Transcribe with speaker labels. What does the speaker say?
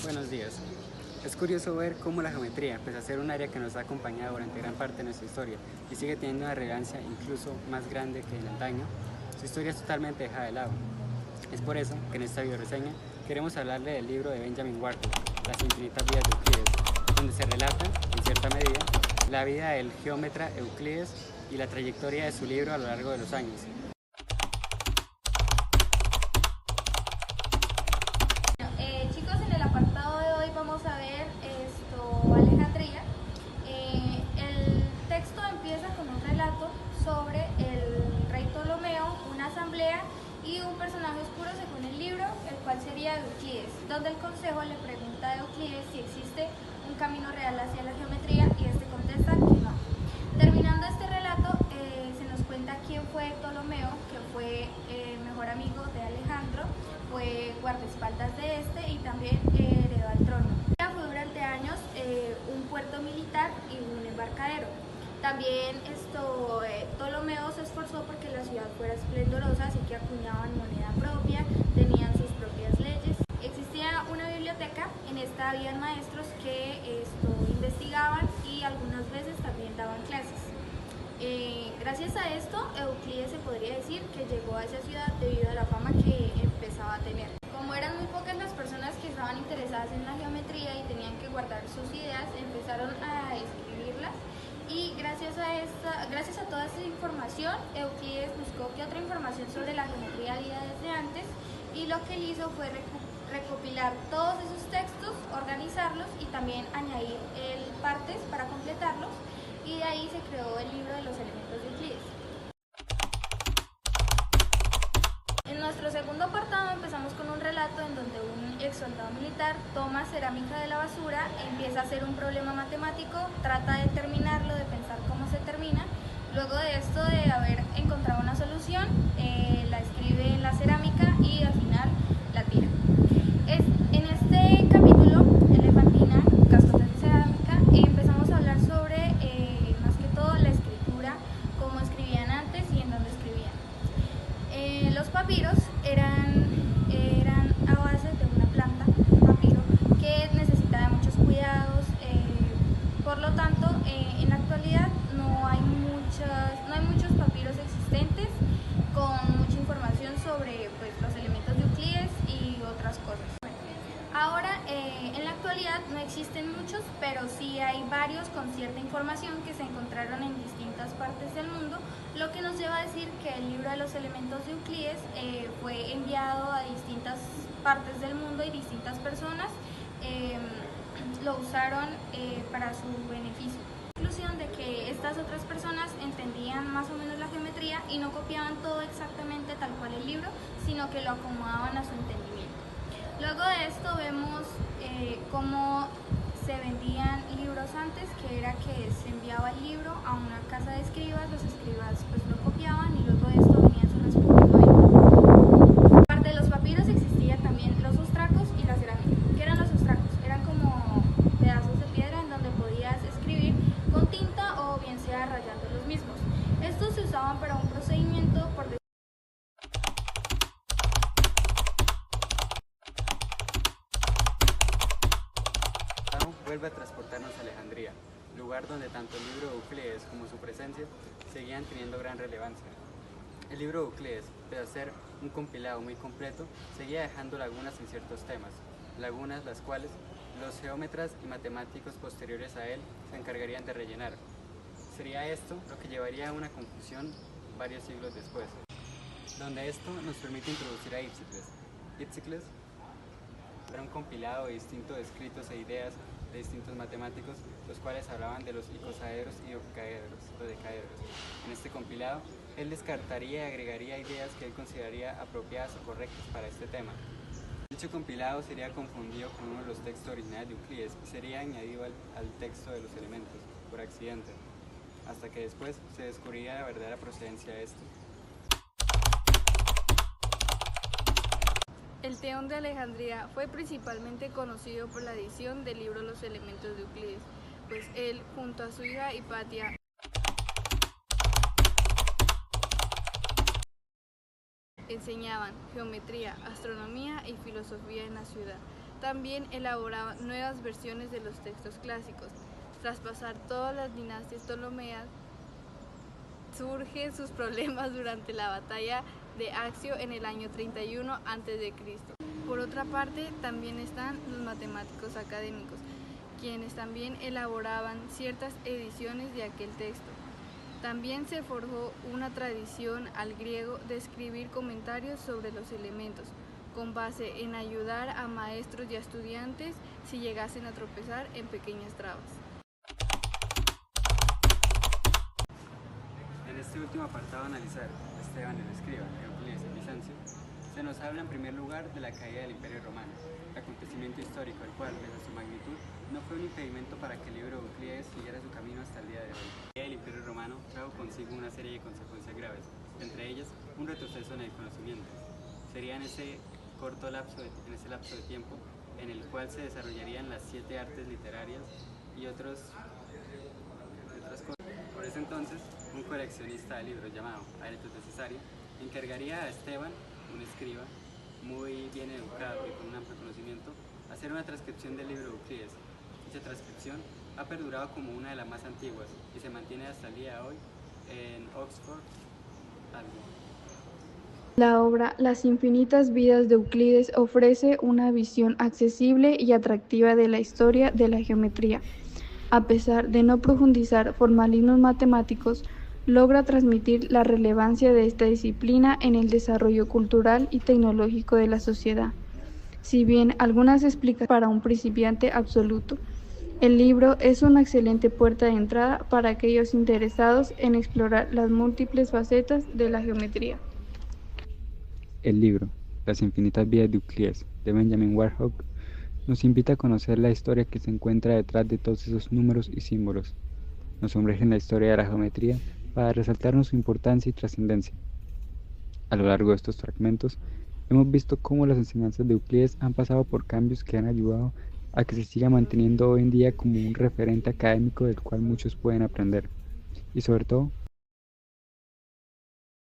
Speaker 1: Buenos días. Es curioso ver cómo la geometría, pese a ser un área que nos ha acompañado durante gran parte de nuestra historia y sigue teniendo una relevancia incluso más grande que en antaño, su historia es totalmente dejada de lado. Es por eso que en esta videoreseña queremos hablarle del libro de Benjamin Wharton, Las infinitas vidas de Euclides, donde se relata, en cierta medida, la vida del geómetra Euclides y la trayectoria de su libro a lo largo de los años.
Speaker 2: Chicos, en el apartado de hoy vamos a ver Alejandría. El texto empieza con un relato sobre el rey Ptolomeo, una asamblea y un personaje oscuro según el libro, el cual sería Euclides, donde el consejo le pregunta a Euclides si existe un camino real hacia la geometría y este contesta que no. Terminando este relato, se nos cuenta quién fue Ptolomeo, que fue el mejor amigo de Alejandro, fue guardaespaldas de este y también heredó al trono. Fue durante años un puerto militar y un embarcadero. También Ptolomeo se esforzó porque la ciudad fuera esplendorosa, así que acuñaban moneda propia, tenían sus propias leyes. Existía una biblioteca, en esta habían maestros que investigaban y algunas veces también daban clases. Gracias a esto, Euclides se podría decir que llegó a esa ciudad debido a la fama que empezaba a tener. Como eran muy pocas las personas que estaban interesadas en la geometría y tenían que guardar sus ideas, empezaron a escribirlas y gracias a toda esta información, Euclides buscó qué otra información sobre la geometría había desde antes y lo que él hizo fue recopilar todos esos textos, organizarlos y también añadir partes para completarlos, y de ahí se creó el libro de los elementos de Euclides. En nuestro segundo apartado empezamos con un relato en donde un ex soldado militar toma cerámica de la basura, empieza a hacer un problema matemático, trata de terminarlo, de pensar cómo se termina. Luego de esto, de haber encontrado una solución, la escribe en la cerámica y al final la tira. En este capítulo, Elefantina, Cascotes de Cerámica, empezamos a hablar sobre más que todo la escritura, cómo escribían antes y en dónde escribían. Los papiros eran a base de una planta, papiro, que necesitaba de muchos cuidados, por lo tanto, en la actualidad no hay muchos papiros existentes con mucha información sobre los elementos de Euclides y otras cosas. Ahora, en la actualidad no existen muchos, pero sí hay varios con cierta información que se encontraron en distintas partes del mundo, lo que nos lleva a decir que el libro de los elementos de Euclides fue enviado a distintas partes del mundo y distintas personas lo usaron para su beneficio. La conclusión de que estas otras personas entendían más o menos la geometría y no copiaban todo exactamente tal cual el libro, sino que lo acomodaban a su entendimiento. Luego de esto vemos cómo se vendían libros antes, que era que se enviaba el libro a una casa de escribas, los escribas pues lo copiaban y luego de esto venía su respectivo libro. Aparte de los papiros existían también los ostracos y la cerámica. ¿Qué eran los ostracos? Eran como pedazos de piedra en donde podías escribir con tinta o bien sea rayando los mismos. Estos se usaban para un procedimiento
Speaker 1: Vuelve a transportarnos a Alejandría, lugar donde tanto el libro de Euclides como su presencia seguían teniendo gran relevancia. El libro de Euclides, pese a ser un compilado muy completo, seguía dejando lagunas en ciertos temas, lagunas las cuales los geómetras y matemáticos posteriores a él se encargarían de rellenar. Sería esto lo que llevaría a una conclusión varios siglos después, donde esto nos permite introducir a Hipsicles. Hipsicles era un compilado de distintos escritos e ideas de distintos matemáticos, los cuales hablaban de los icosaedros y dodecaedros. En este compilado, él descartaría y agregaría ideas que él consideraría apropiadas o correctas para este tema. Dicho compilado sería confundido con uno de los textos originales de Euclides y sería añadido al texto de los elementos, por accidente, hasta que después se descubriría la verdadera procedencia de esto.
Speaker 3: El Teón de Alejandría fue principalmente conocido por la edición del libro Los elementos de Euclides, pues él, junto a su hija Hipatia, enseñaban geometría, astronomía y filosofía en la ciudad. También elaboraba nuevas versiones de los textos clásicos. Tras pasar todas las dinastías ptolomeas, surgen sus problemas durante la batalla de Accio en el año 31 a.C. Por otra parte, también están los matemáticos académicos, quienes también elaboraban ciertas ediciones de aquel texto. También se forjó una tradición al griego de escribir comentarios sobre los elementos, con base en ayudar a maestros y a estudiantes si llegasen a tropezar en pequeñas trabas.
Speaker 1: En este último apartado a analizar, Esteban el escriba, Euclides en Bizancio, se nos habla en primer lugar de la caída del Imperio Romano, acontecimiento histórico el cual, desde su magnitud, no fue un impedimento para que el libro de Euclides siguiera su camino hasta el día de hoy. La caída del Imperio Romano trajo consigo una serie de consecuencias graves, entre ellas un retroceso en el conocimiento. Sería en ese lapso de tiempo en el cual se desarrollarían las 7 artes literarias y otras cosas. Por ese entonces, un coleccionista de libros llamado Aretas de Cesarea encargaría a Esteban, un escriba muy bien educado y con un amplio conocimiento, hacer una transcripción del libro de Euclides. Dicha transcripción ha perdurado como una de las más antiguas y se mantiene hasta el día de hoy en Oxford.
Speaker 4: La obra Las infinitas vidas de Euclides ofrece una visión accesible y atractiva de la historia de la geometría. A pesar de no profundizar formalismos matemáticos, logra transmitir la relevancia de esta disciplina en el desarrollo cultural y tecnológico de la sociedad. Si bien algunas explicaciones para un principiante absoluto, el libro es una excelente puerta de entrada para aquellos interesados en explorar las múltiples facetas de la geometría.
Speaker 5: El libro Las infinitas vidas de Euclides, de Benjamin Warhol, nos invita a conocer la historia que se encuentra detrás de todos esos números y símbolos. Nos sumerge en la historia de la geometría para resaltarnos su importancia y trascendencia. A lo largo de estos fragmentos, hemos visto cómo las enseñanzas de Euclides han pasado por cambios que han ayudado a que se siga manteniendo hoy en día como un referente académico del cual muchos pueden aprender, y sobre todo,